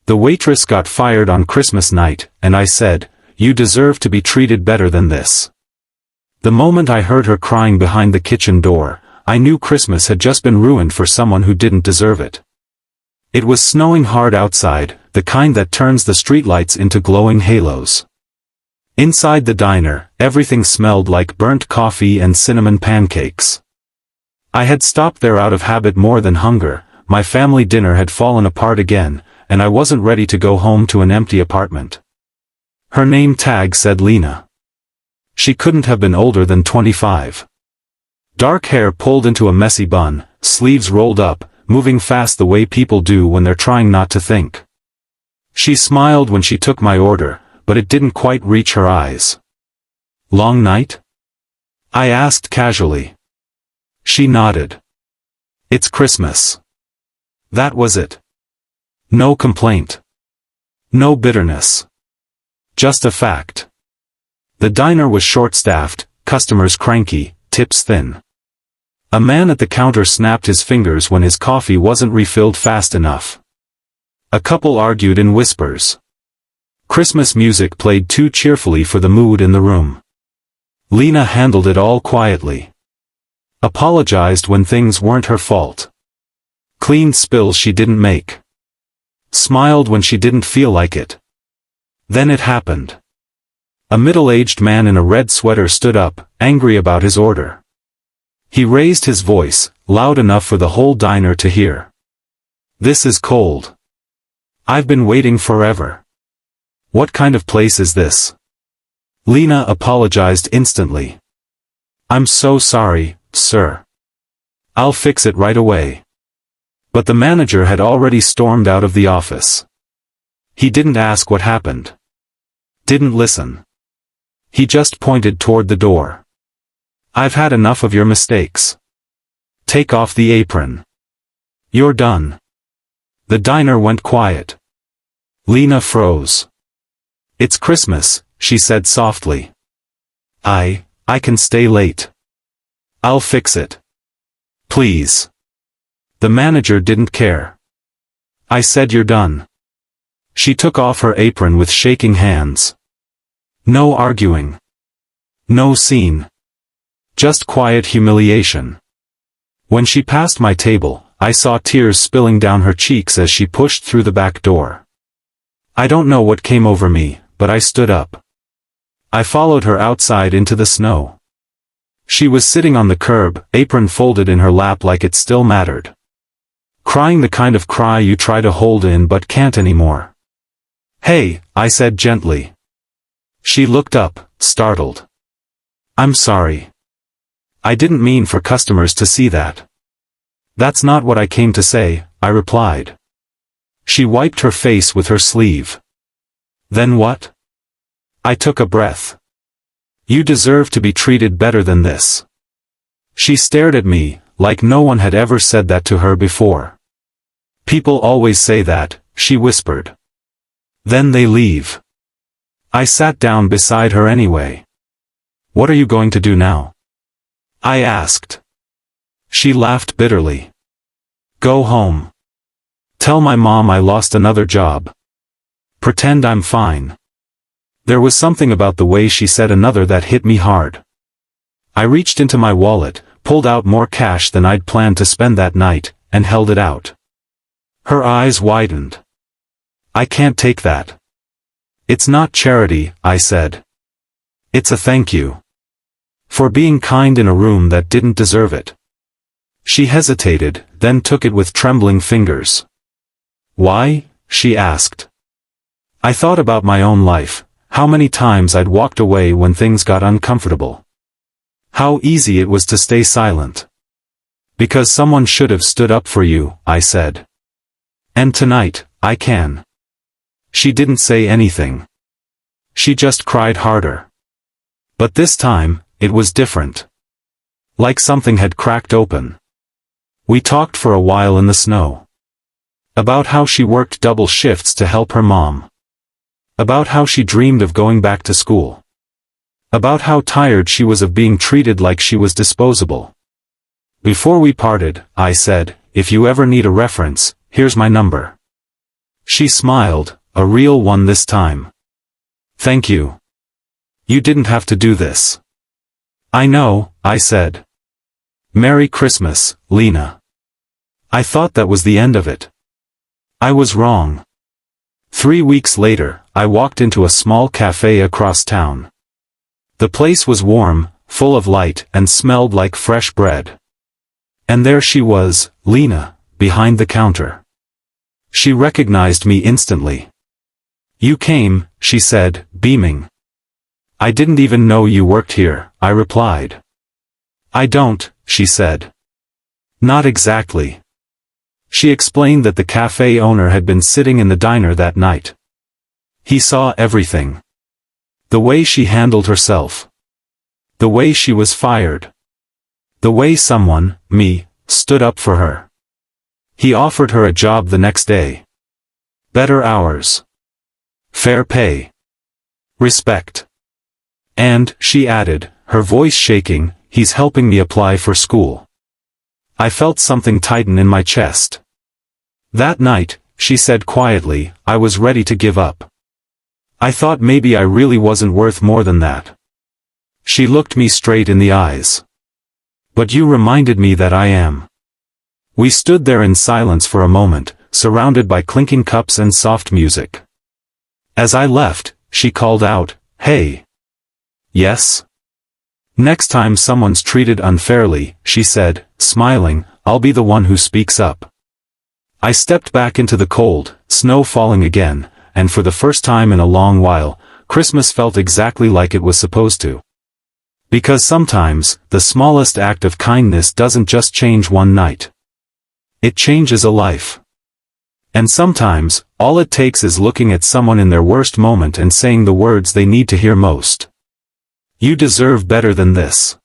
The waitress got fired on Christmas night, and I said, "You deserve to be treated better than this." The moment I heard her crying behind the kitchen door, I knew Christmas had just been ruined for someone who didn't deserve it. It was snowing hard outside, the kind that turns the streetlights into glowing halos. Inside the diner, everything smelled like burnt coffee and cinnamon pancakes. I had stopped there out of habit more than hunger. My family dinner had fallen apart again, and I wasn't ready to go home to an empty apartment. Her name tag said Lena. She couldn't have been older than 25. Dark hair pulled into a messy bun, sleeves rolled up, moving fast the way people do when they're trying not to think. She smiled when she took my order, but it didn't quite reach her eyes. "Long night?" I asked casually. She nodded. "It's Christmas." That was it. No complaint. No bitterness. Just a fact. The diner was short-staffed, customers cranky, tips thin. A man at the counter snapped his fingers when his coffee wasn't refilled fast enough. A couple argued in whispers. Christmas music played too cheerfully for the mood in the room. Lena handled it all quietly. Apologized when things weren't her fault. Cleaned spills she didn't make. Smiled when she didn't feel like it. Then it happened. A middle-aged man in a red sweater stood up, angry about his order. He raised his voice, loud enough for the whole diner to hear. "This is cold. I've been waiting forever. What kind of place is this?" Lena apologized instantly. "I'm so sorry, sir. I'll fix it right away." But the manager had already stormed out of the office. He didn't ask what happened. Didn't listen. He just pointed toward the door. "I've had enough of your mistakes. Take off the apron. You're done." The diner went quiet. Lena froze. "It's Christmas," she said softly. I can stay late. I'll fix it. Please." The manager didn't care. I said, "You're done." She took off her apron with shaking hands. No arguing. No scene. Just quiet humiliation. When she passed my table, I saw tears spilling down her cheeks as she pushed through the back door. I don't know what came over me, but I stood up. I followed her outside into the snow. She was sitting on the curb, apron folded in her lap like it still mattered. Crying the kind of cry you try to hold in but can't anymore. "Hey," I said gently. She looked up, startled. "I'm sorry. I didn't mean for customers to see that." "That's not what I came to say," I replied. She wiped her face with her sleeve. "Then what?" I took a breath. "You deserve to be treated better than this." She stared at me, like no one had ever said that to her before. "People always say that," she whispered. "Then they leave." I sat down beside her anyway. "What are you going to do now?" I asked. She laughed bitterly. "Go home. Tell my mom I lost another job. Pretend I'm fine." There was something about the way she said another that hit me hard. I reached into my wallet, pulled out more cash than I'd planned to spend that night, and held it out. Her eyes widened. "I can't take that." "It's not charity," I said. "It's a thank you. For being kind in a room that didn't deserve it." She hesitated, then took it with trembling fingers. "Why?" she asked. I thought about my own life, how many times I'd walked away when things got uncomfortable. How easy it was to stay silent. "Because someone should have stood up for you," I said. "And tonight, I can." She didn't say anything. She just cried harder. But this time, it was different. Like something had cracked open. We talked for a while in the snow. About how she worked double shifts to help her mom. About how she dreamed of going back to school. About how tired she was of being treated like she was disposable. Before we parted, I said, "If you ever need a reference, here's my number. She smiled, a real one this time. Thank you. You didn't have to do this. I know, I said. Merry Christmas, Lena. I thought that was the end of it. I was wrong. 3 weeks later, I walked into a small cafe across town. The place was warm, full of light, and smelled like fresh bread. And there she was, Lena, behind the counter. She recognized me instantly. You came, she said, beaming. I didn't even know you worked here, I replied. I don't, she said. Not exactly. She explained that the cafe owner had been sitting in the diner that night. He saw everything. The way she handled herself. The way she was fired. The way someone, me, stood up for her. He offered her a job the next day. Better hours. Fair pay. Respect. And, she added, her voice shaking, he's helping me apply for school. I felt something tighten in my chest. That night, she said quietly, I was ready to give up. I thought maybe I really wasn't worth more than that. She looked me straight in the eyes. But you reminded me that I am. We stood there in silence for a moment, surrounded by clinking cups and soft music. As I left, she called out, Hey. Yes? Next time someone's treated unfairly, she said, smiling, I'll be the one who speaks up. I stepped back into the cold, snow falling again, and for the first time in a long while, Christmas felt exactly like it was supposed to. Because sometimes, the smallest act of kindness doesn't just change one night. It changes a life. And sometimes, all it takes is looking at someone in their worst moment and saying the words they need to hear most. You deserve better than this.